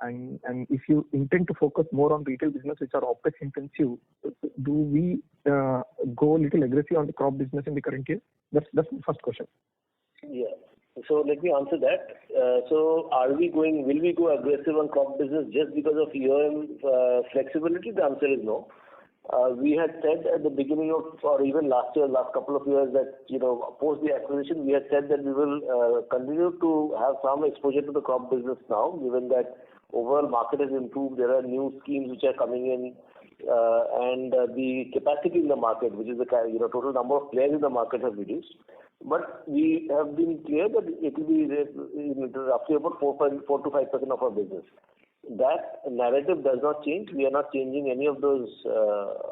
and if you intend to focus more on retail business which are OPEX intensive, do we go a little aggressive on the crop business in the current year? That's the first question. Yeah. So let me answer that. So will we go aggressive on crop business just because of EOM flexibility? The answer is no. We had said at the beginning of, or even last couple of years that, post the acquisition, we had said that we will continue to have some exposure to the crop business now, given that overall market has improved. There are new schemes which are coming in, and the capacity in the market, which is the total number of players in the market, has reduced. But we have been clear that it will be roughly about 4 to 5% of our business. That narrative does not change. We are not changing any of those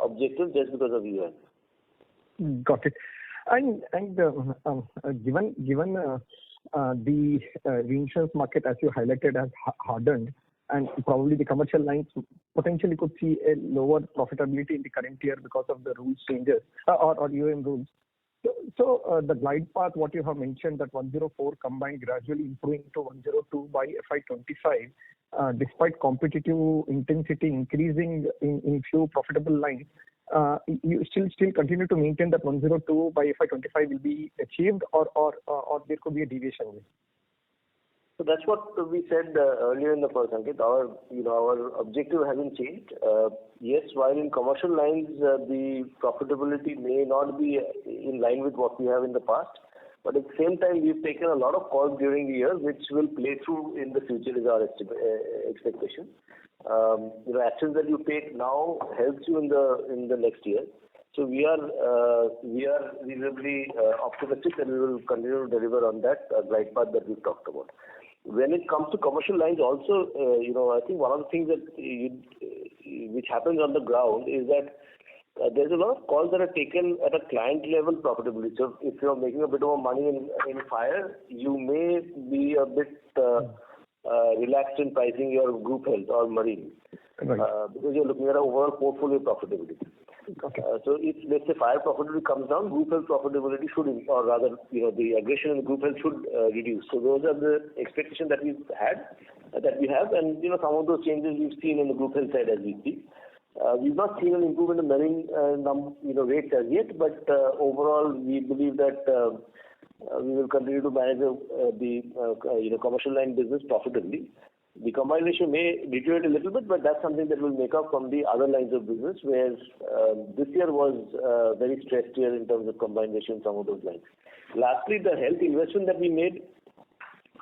objectives just because of EOM. Got it. And given the reinsurance market, as you highlighted, has hardened, and probably the commercial lines potentially could see a lower profitability in the current year because of the rules changes or EOM rules. So the glide path, what you have mentioned, that 104 combined gradually improving to 102 by FY25, despite competitive intensity increasing in few profitable lines, you still continue to maintain that 102 by FY25 will be achieved, or there could be a deviation? So that's what we said earlier in the first, Ankit. Our objective hasn't changed. Yes, while in commercial lines the profitability may not be in line with what we have in the past, but at the same time we've taken a lot of calls during the year which will play through in the future is our expectation. Actions that you take now helps you in the next year. So we are reasonably optimistic that we will continue to deliver on that glide path that we've talked about. When it comes to commercial lines also, I think one of the things that which happens on the ground is that there's a lot of calls that are taken at a client level profitability. So if you're making a bit more money in fire, you may be a bit relaxed in pricing your group health or marine, because you're looking at an overall portfolio profitability. Okay. So if, let's say, fire profitability comes down, group health profitability should, or rather, the aggression in the group health should reduce. So those are the expectations that we have, and some of those changes we've seen in the group health side as we speak. We've not seen an improvement in marine rates as yet, but overall we believe that we will continue to manage the commercial line business profitably. The combined ratio may deteriorate a little bit, but that's something that will make up from the other lines of business, where this year was very stressed year in terms of combined ratio in some of those lines. Lastly, the health investment that we made,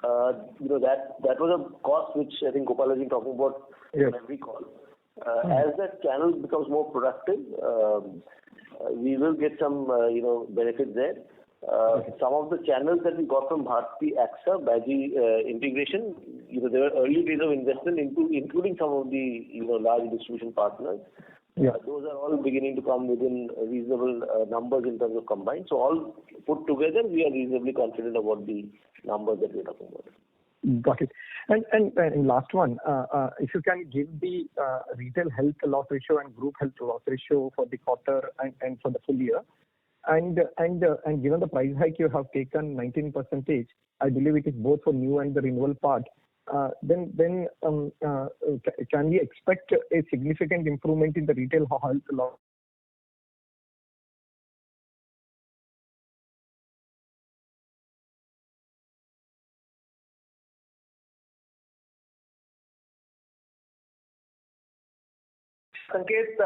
that was a cost which I think Gopal has been talking about in every call. As that channel becomes more productive, we will get some benefits there. Some of the channels that we got from Bharti AXA by the integration, there were early days of investment including some of the large distribution partners. Those are all beginning to come within reasonable numbers in terms of combined. So all put together, we are reasonably confident about the numbers that we are talking about. Got it. And last one, if you can give the retail health loss ratio and group health loss ratio for the quarter and for the full year. And given the price hike you have taken 19%, I believe it is both for new and the renewal part. Then can we expect a significant improvement in the retail health loss? Sanket,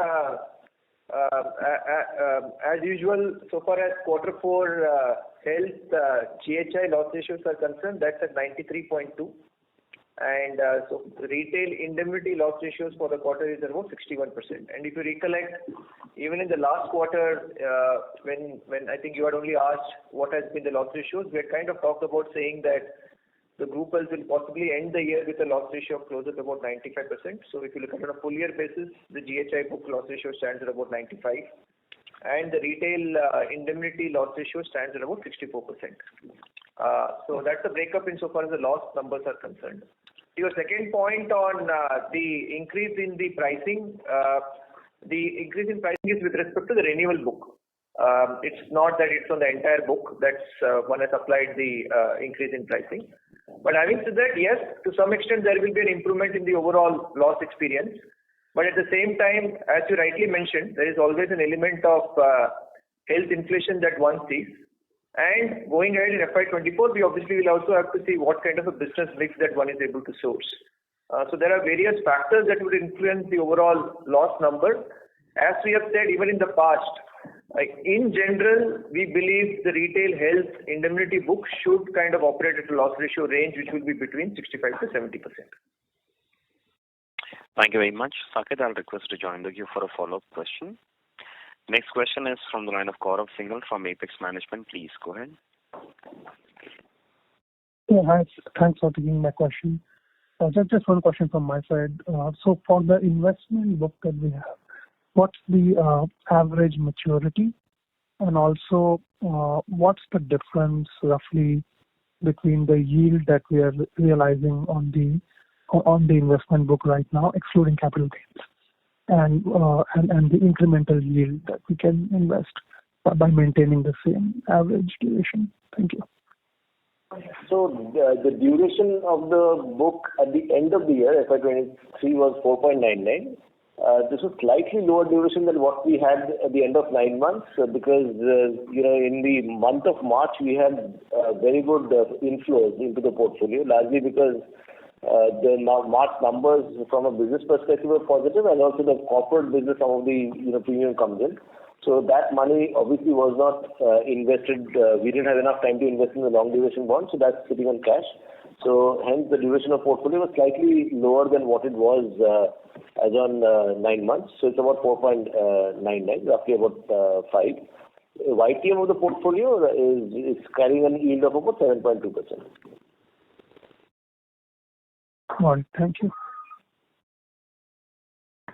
as usual, so far as Q4 health GHI loss ratios are concerned, that's at 93.2. And so retail indemnity loss ratios for the quarter is about 61%. And if you recollect, even in the last quarter, when I think you had only asked what has been the loss ratios, we had kind of talked about saying that the group health will possibly end the year with a loss ratio of closer to about 95%. So if you look at it on a full year basis, the GHI book loss ratio stands at about 95%. And the retail indemnity loss ratio stands at about 64%. So that's the breakup insofar as the loss numbers are concerned. Your second point on the increase in the pricing, is with respect to the renewal book. It's not that it's on the entire book. That's one has applied the increase in pricing. But having said that, yes, to some extent there will be an improvement in the overall loss experience. But at the same time, as you rightly mentioned, there is always an element of health inflation that one sees. And going ahead in FY24, we obviously will also have to see what kind of a business mix that one is able to source. So there are various factors that would influence the overall loss number. As we have said even in the past, in general, we believe the retail health indemnity book should kind of operate at a loss ratio range which will be between 65 to 70%. Thank you very much. Saket, I'll request to join the queue for a follow-up question. Next question is from the line of Gaurav Singhal from Apex Management. Please go ahead. Yeah, hi. Thanks for taking my question. Just one question from my side. So for the investment book that we have, what's the average maturity, and also what's the difference roughly between the yield that we are realizing on the investment book right now, excluding capital gains, and the incremental yield that we can invest by maintaining the same average duration? Thank you. So the duration of the book at the end of the year, FY23, was 4.99. This was slightly lower duration than what we had at the end of 9 months because, in the month of March, we had very good inflows into the portfolio, largely because the March numbers from a business perspective were positive, and also the corporate business, some of the premium comes in. So that money obviously was not invested. We didn't have enough time to invest in the long duration bonds, so that's sitting on cash. So hence the duration of portfolio was slightly lower than what it was as on 9 months. So it's about 4.99, roughly about 5. YTM of the portfolio is carrying an yield of about 7.2%. All right, thank you.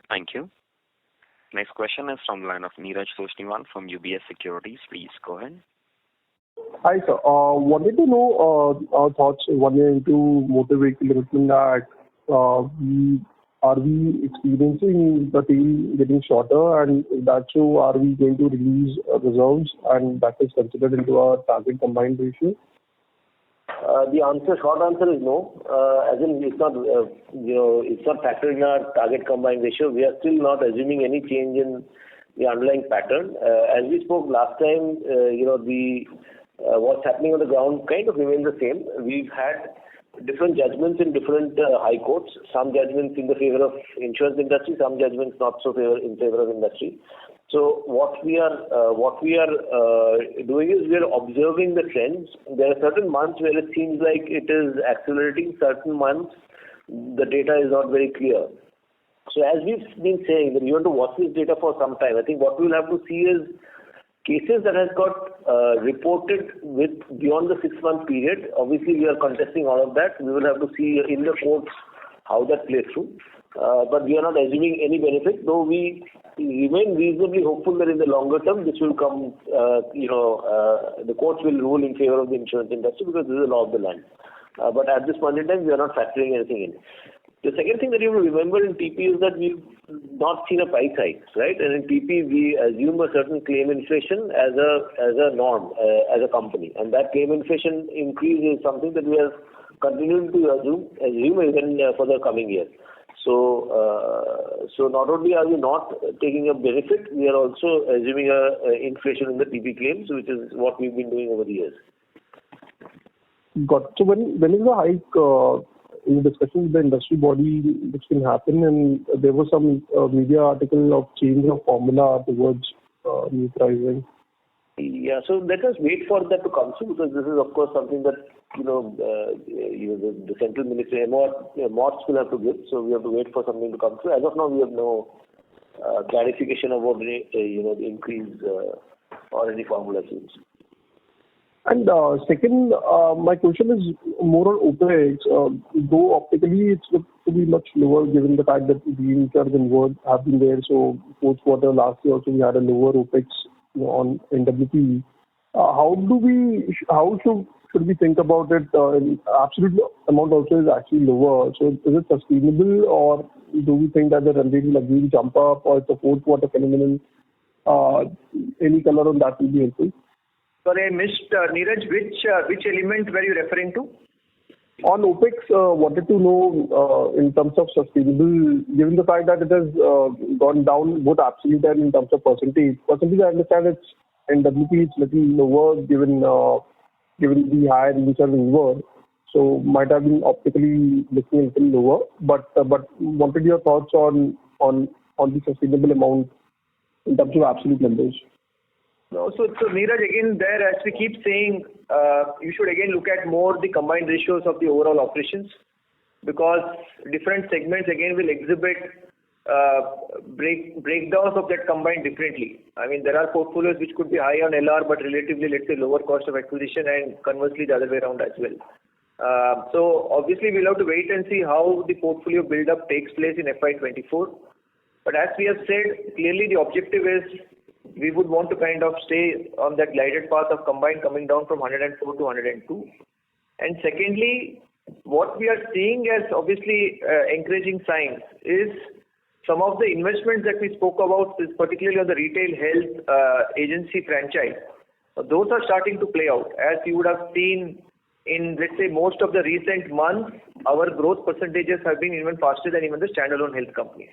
Thank you. Next question is from the line of Neeraj Toshniwal from UBS Securities. Please go ahead. Hi, sir. Wanted to know our thoughts 1 year into motor vehicle development that we are we experiencing the tail getting shorter? And if that's so, are we going to release reserves and that is considered into our target combined ratio? The short answer is no. As in, it's not, it's not factored in our target combined ratio. We are still not assuming any change in the underlying pattern. As we spoke last time, what's happening on the ground kind of remains the same. We've had different judgments in different high courts. Some judgments in the favor of insurance industry, some judgments not so in favor of industry. So what we are doing is we are observing the trends. There are certain months where it seems like it is accelerating. Certain months the data is not very clear. So as we've been saying that we want to watch this data for some time. I think what we'll have to see is cases that has got reported with beyond the 6-month period. Obviously, we are contesting all of that. We will have to see in the courts how that plays through. But we are not assuming any benefit, though we remain reasonably hopeful that in the longer term this will come, the courts will rule in favor of the insurance industry because this is the law of the land. But at this point in time, we are not factoring anything in. The second thing that you will remember in TP is that we've not seen a price hike, right? And in TP, we assume a certain claim inflation as a norm, as a company. And that claim inflation increase is something that we are continuing to assume even for the coming year. So not only are we not taking a benefit, we are also assuming a inflation in the TP claims, which is what we've been doing over the years. Got it. So when is the hike in discussion with the industry body which can happen? And there was some media article of change of formula towards new pricing. Yeah, so let us wait for that to come through because this is of course something that the central ministry MOTs will have to give. So we have to wait for something to come through. As of now, we have no clarification about the increase or any formula change. And second, my question is more on OpEx. Though optically it's looked to be much lower given the fact that the reinsurers involved have been there. So fourth quarter last year also we had a lower OpEx on NWP. How should we think about it? Absolute amount also is actually lower. So is it sustainable, or do we think that the run rate will again jump up, or it's a fourth quarter phenomenon? Any color on that will be helpful. Sorry, I missed Neeraj. Which element were you referring to? On OpEx, wanted to know in terms of sustainable, given the fact that it has gone down both absolute and in terms of percentage. Percentage, I understand it's NWP is little lower given the higher insurance involved, so might have been optically looking a little lower. But wanted your thoughts on the sustainable amount in terms of absolute numbers. No, so Neeraj, again there, as we keep saying, you should again look at more the combined ratios of the overall operations, because different segments again will exhibit breakdowns of that combined differently. I mean, there are portfolios which could be high on LR but relatively, let's say, lower cost of acquisition, and conversely the other way around as well. So obviously we'll have to wait and see how the portfolio build-up takes place in FY24. But as we have said, clearly the objective is we would want to kind of stay on that glided path of combined coming down from 104 to 102. And secondly, what we are seeing as obviously encouraging signs is some of the investments that we spoke about, is particularly on the retail health agency franchise. Those are starting to play out. As you would have seen in, let's say, most of the recent months, our growth percentages have been even faster than even the standalone health companies.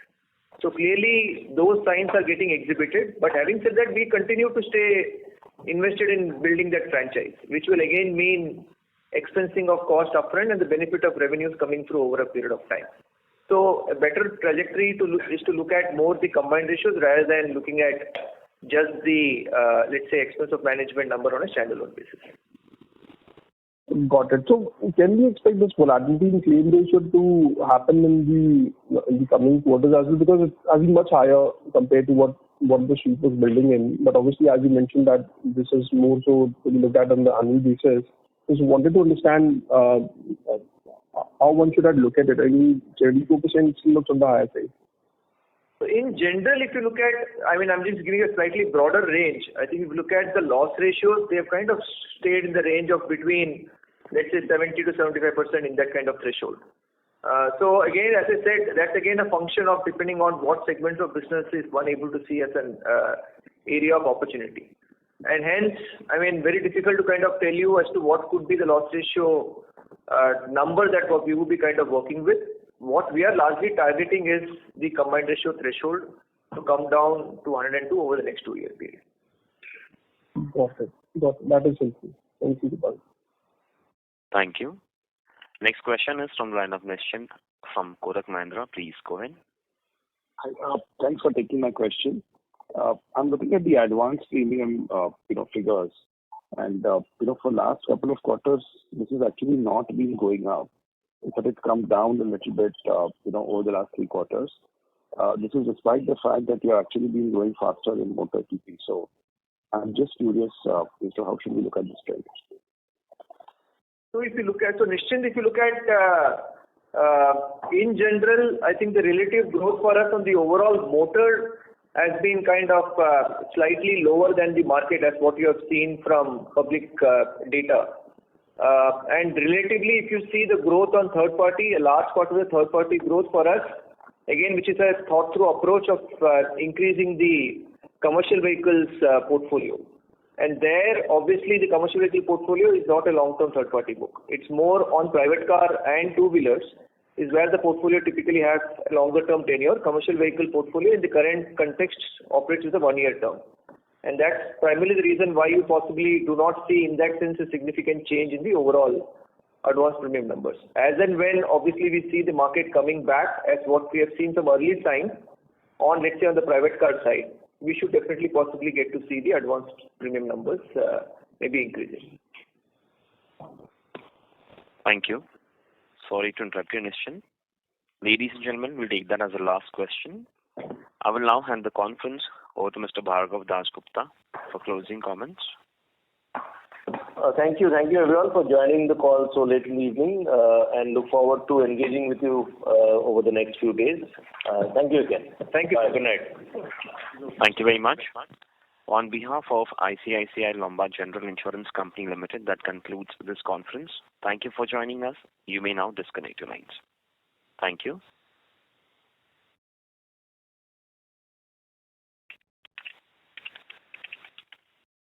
So clearly those signs are getting exhibited. But having said that, we continue to stay invested in building that franchise, which will again mean expensing of cost upfront and the benefit of revenues coming through over a period of time. So a better trajectory is to look at more the combined ratios rather than looking at just the, let's say, expense of management number on a standalone basis. Got it. So can we expect this volatility in claim ratio to happen in the coming quarters as well? Because it's as much higher compared to what the street was building in. But obviously, as you mentioned, that this is more so to be looked at on the annual basis. Just wanted to understand how one should look at it. I mean, 74% still looks on the higher side. So in general, if you look at, I mean, I'm just giving a slightly broader range. I think if you look at the loss ratios, they have kind of stayed in the range of between, let's say, 70 to 75% in that kind of threshold. So again, as I said, that's again a function of depending on what segments of business is one able to see as an area of opportunity. And hence, I mean, very difficult to kind of tell you as to what could be the loss ratio number that what we would be kind of working with. What we are largely targeting is the combined ratio threshold to come down to 102 over the next 2-year period. Got it. That is helpful. Thank you, Deepak. Thank you. Next question is from the line of Nischint from Kotak Mahindra. Please go ahead. Thanks for taking my question. I'm looking at the advance premium, figures, and for last couple of quarters, this has actually not been going up, but it's come down a little bit, over the last 3 quarters. This is despite the fact that you're actually been growing faster in motor TP. So I'm just curious as to how should we look at this trend. So Nischint, if you look at in general, I think the relative growth for us on the overall motor has been kind of slightly lower than the market as what you have seen from public data. And relatively, if you see the growth on third party, a large part of the third party growth for us, again, which is a thought through approach of increasing the commercial vehicles portfolio. And there, obviously, the commercial vehicle portfolio is not a long-term third-party book. It's more on private car and two-wheelers is where the portfolio typically has a longer-term tenure. Commercial vehicle portfolio in the current context operates with a 1-year term. And that's primarily the reason why you possibly do not see in that sense a significant change in the overall advance premium numbers. As and when, obviously, we see the market coming back as what we have seen some early signs on, let's say, on the private car side, we should definitely possibly get to see the advanced premium numbers maybe increasing. Thank you. Sorry to interrupt you, Nischint. Ladies and gentlemen, we'll take that as the last question. I will now hand the conference over to Mr. Bhargav Dasgupta for closing comments. Thank you everyone for joining the call so late in the evening and look forward to engaging with you over the next few days. Thank you again. Thank you. Good night. Thank you very much. On behalf of ICICI Lombard General Insurance Company Limited, that concludes this conference. Thank you for joining us. You may now disconnect your lines. Thank you.